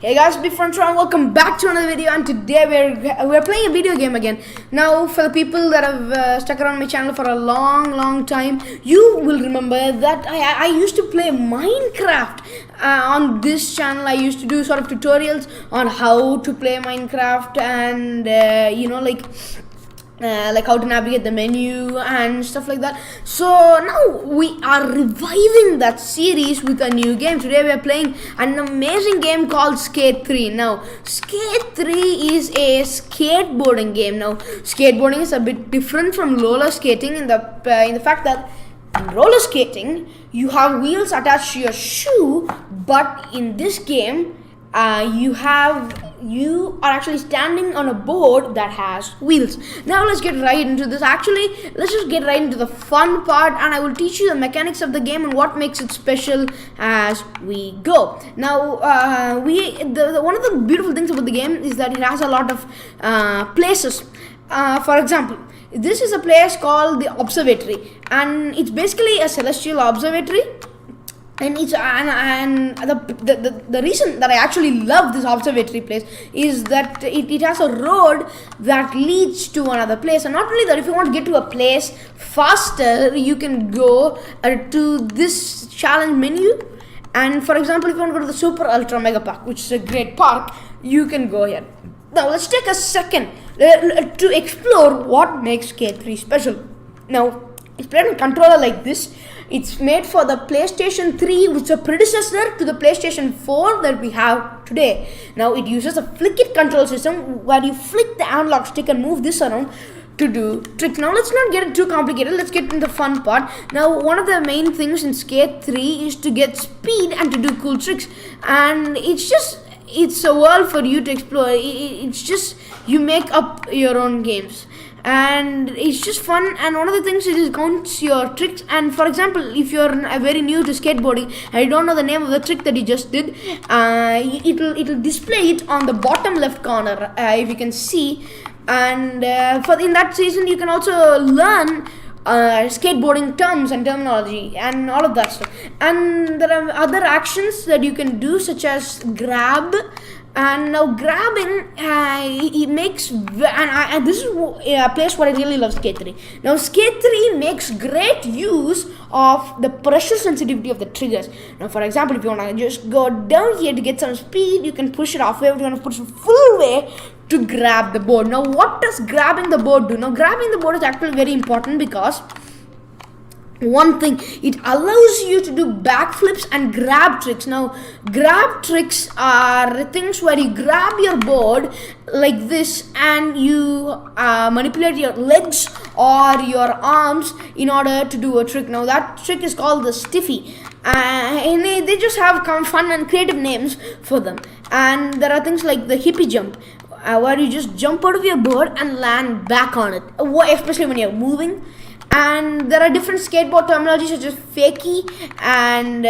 Hey guys, Big Friends and welcome back to another video, and today we're playing a video game again. Now, for the people that have stuck around my channel for a long time, you will remember that I used to play Minecraft on this channel. I used to do sort of tutorials on how to play Minecraft and like how to navigate the menu and stuff like that. So now we are reviving that series with a new game. Today we are playing an amazing game called Skate 3. Now Skate 3 is a skateboarding game. Now skateboarding is a bit different from roller skating in the fact that in roller skating you have wheels attached to your shoe, but in this game you are actually standing on a board that has wheels. Now let's get right into this. Actually, let's just get right into the fun part, and I will teach you the mechanics of the game and what makes it special as we go. Now, one of the beautiful things about the game is that it has a lot of places. For example, this is a place called the Observatory, and it's basically a celestial observatory. And it's the reason that I actually love this observatory place is that it has a road that leads to another place. And not only that, if you want to get to a place faster, you can go to this challenge menu. And for example, if you want to go to the Super Ultra Mega Park, which is a great park, you can go here. Now let's take a second to explore what makes Skate 3 special. Now it's played on a controller like this. It's made for the PlayStation 3, which is a predecessor to the PlayStation 4 that we have today. Now it uses a flick it control system where you flick the analog stick and move this around to do tricks. Now let's not get it too complicated. Let's get into the fun part. Now one of the main things in Skate 3 is to get speed and to do cool tricks. And it's a world for you to explore. It's just you make up your own games. And it's just fun, and one of the things is it counts your tricks. And for example, if you're very new to skateboarding and you don't know the name of the trick that you just did, it'll display it on the bottom left corner, if you can see. And in that season you can also learn skateboarding terms and terminology and all of that stuff. And there are other actions that you can do, such as grab. And now grabbing, it makes, and this is a place where I really love Skate 3. Now Skate 3 makes great use of the pressure sensitivity of the triggers. Now for example, if you want to just go down here to get some speed, you can push it halfway. If you want to push it full way to grab the board. Now what does grabbing the board do? Now grabbing the board is actually very important because one thing, it allows you to do backflips and grab tricks. Now grab tricks are things where you grab your board like this and you manipulate your legs or your arms in order to do a trick. Now that trick is called the stiffy, and they just have fun and creative names for them. And there are things like the hippie jump, where you just jump out of your board and land back on it, especially when you're moving. And there are different skateboard terminologies such as fakie and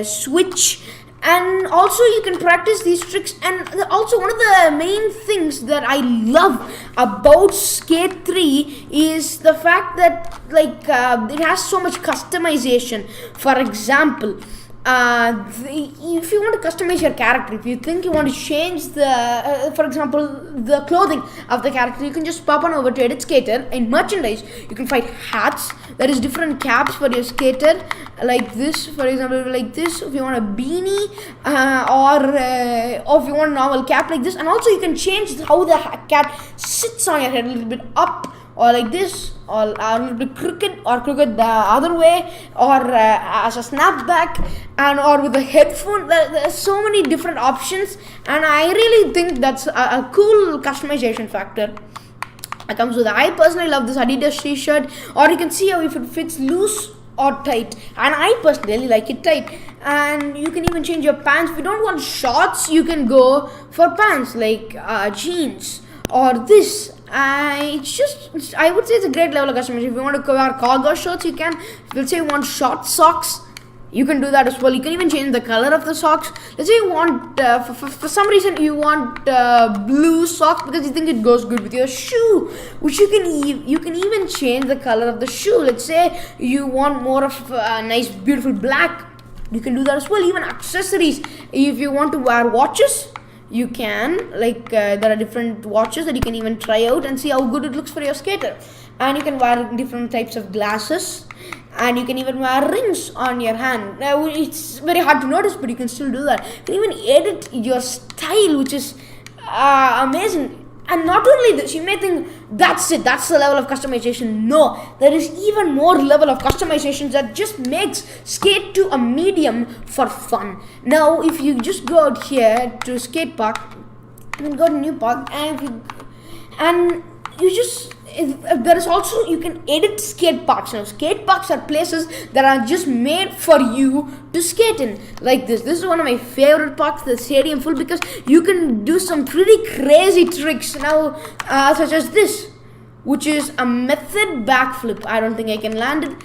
switch. And also you can practice these tricks. And also one of the main things that I love about Skate 3 is the fact that it has so much customization. For example, if you want to customize your character, if you think you want to change for example, the clothing of the character, you can just pop on over to Edit Skater. In merchandise, you can find hats. There is different caps for your skater, like this, for example, like this. If you want a beanie, or if you want a normal cap like this. And also you can change how the cat sits on your head, a little bit up, or like this, or a little bit crooked the other way, or as a snapback, and or with a headphone. There are so many different options, and I really think that's a cool customization factor. It comes with, I personally love this Adidas t-shirt, or you can see how if it fits loose or tight, and I personally like it tight. And you can even change your pants. If you don't want shorts, you can go for pants like jeans or this. I would say it's a great level of customization. If you want to wear cargo shorts, you can. Let's say you want short socks, you can do that as well. You can even change the color of the socks. Let's say you want, for some reason you want blue socks because you think it goes good with your shoe, which you can even change the color of the shoe. Let's say you want more of a nice beautiful black, you can do that as well. Even accessories, if you want to wear watches, you can, like, there are different watches that you can even try out and see how good it looks for your skater. And you can wear different types of glasses, and you can even wear rings on your hand. Now, it's very hard to notice, but you can still do that. You can even edit your style, which is amazing. And not only this, you may think that's it, that's the level of customization. No, there is even more level of customizations that just makes Skate 2 a medium for fun. Now, if you just go out here to skate park, you can go to new park, and you just, there is also, you can edit skate parks. Now, skate parks are places that are just made for you to skate in, like this. This is one of my favorite parks, the Stadium Full, because you can do some pretty crazy tricks now, such as this, which is a method backflip. I don't think I can land it,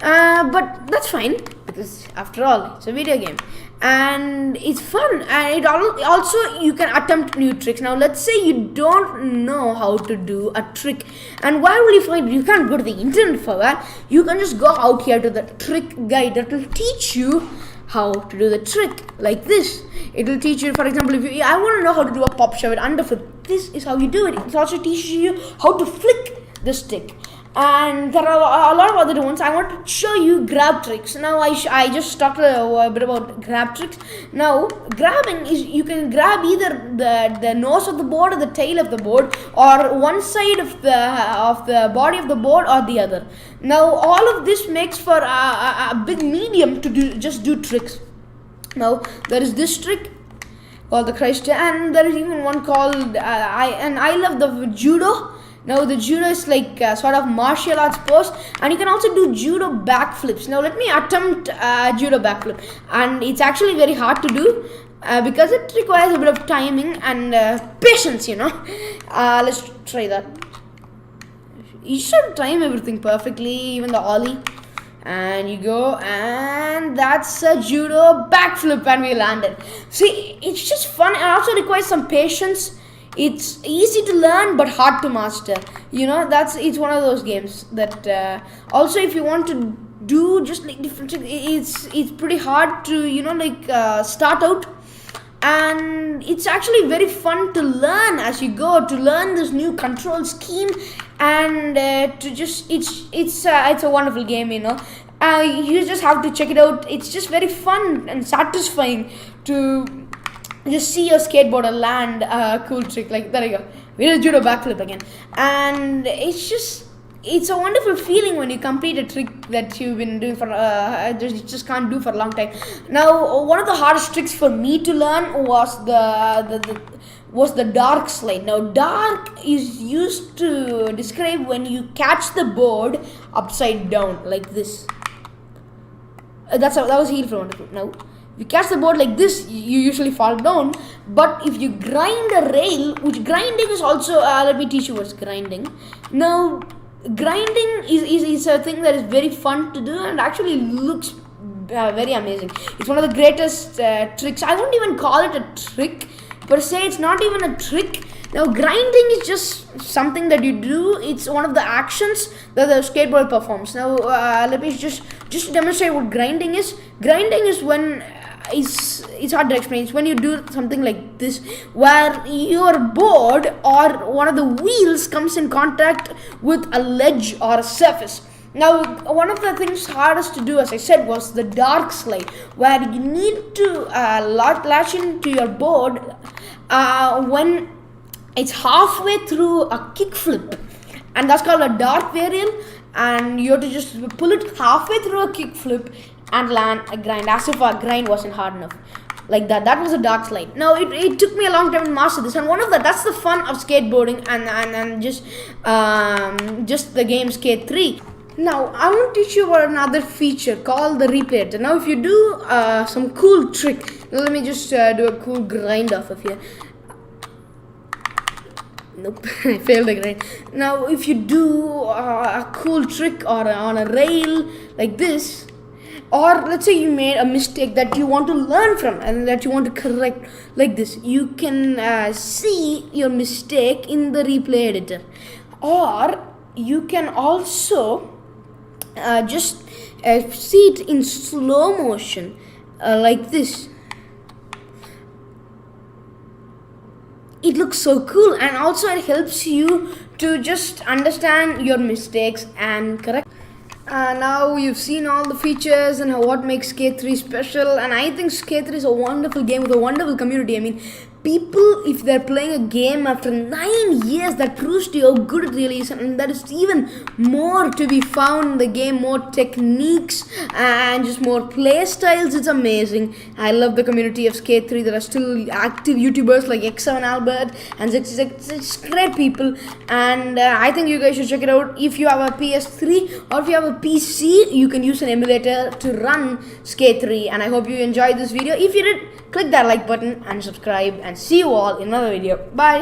but that's fine, because after all, it's a video game and it's fun. And it also, you can attempt new tricks. Now, let's say you don't know how to do a trick, and where will you find it? You can't go to the internet for that. You can just go out here to the trick guide that will teach you how to do the trick, like this. It will teach you, for example, if I want to know how to do a pop shove underflip, this is how you do it. It also teaches you how to flick the stick. And there are a lot of other ones. I want to show you grab tricks. Now, I just talked a bit about grab tricks. Now, grabbing is, you can grab either the nose of the board or the tail of the board, or one side of the body of the board or the other. Now, all of this makes for a big medium to do tricks. Now, there is this trick called the Christ, and there is even one called I love the judo. Now, the judo is like sort of martial arts pose, and you can also do judo backflips. Now, let me attempt judo backflip, and it's actually very hard to do because it requires a bit of timing and patience, you know. Let's try that. You should time everything perfectly, even the ollie. And you go, and that's a judo backflip, and we landed. See, it's just fun, and also requires some patience. It's easy to learn but hard to master. You know, it's one of those games that also, if you want to do just like different tricks, it's pretty hard to, you know, like start out. And it's actually very fun to learn as you go, to learn this new control scheme, and to just, it's a wonderful game, you know. You just have to check it out. It's just very fun and satisfying to just see your skateboarder land a cool trick. Like, there you go, we did a judo backflip again, and it's a wonderful feeling when you complete a trick that you've been doing for just can't do for a long time. Now, one of the hardest tricks for me to learn was the dark slide. Now, dark is used to describe when you catch the board upside down like this. That was heel front. Now, if you catch the board like this, you usually fall down. But if you grind a rail, which grinding is also, let me teach you what's grinding. Now, grinding is a thing that is very fun to do and actually looks very amazing. It's one of the greatest tricks. I won't even call it a trick per se. It's not even a trick. Now, grinding is just something that you do. It's one of the actions that the skateboard performs. Now, let me just demonstrate what grinding is. Grinding is when it's hard to explain. It's when you do something like this, where your board or one of the wheels comes in contact with a ledge or a surface. Now, one of the things hardest to do, as I said, was the dark slide, where you need to latch into your board when it's halfway through a kickflip, and that's called a dark variant. And you have to just pull it halfway through a kickflip and land a grind, as if our grind wasn't hard enough. Like that. That was a dark slide. Now, it took me a long time to master this, and that's the fun of skateboarding and just the game Skate 3. Now, I want to teach you about another feature called the replay editor. Now, if you do some cool trick, let me just do a cool grind off of here. Nope, I failed the grind. Now, if you do a cool trick or on a rail like this, or let's say you made a mistake that you want to learn from and that you want to correct like this, you can see your mistake in the replay editor. Or you can also just see it in slow motion like this. it looks so cool, and also it helps you to just understand your mistakes and correct. Now you've seen all the features and what makes Skate 3 special, and I think Skate 3 is a wonderful game with a wonderful community. I mean, people, if they're playing a game after 9 years, that proves to you how good it really is, and there is even more to be found in the game, more techniques and just more play styles. It's amazing. I love the community of Skate 3. There are still active YouTubers like X7 Albert and 66. It's great people, and I think you guys should check it out. If you have a PS3 or if you have a PC, you can use an emulator to run Skate 3, and I hope you enjoyed this video. If you did, click that like button and subscribe, and see you all in another video. Bye.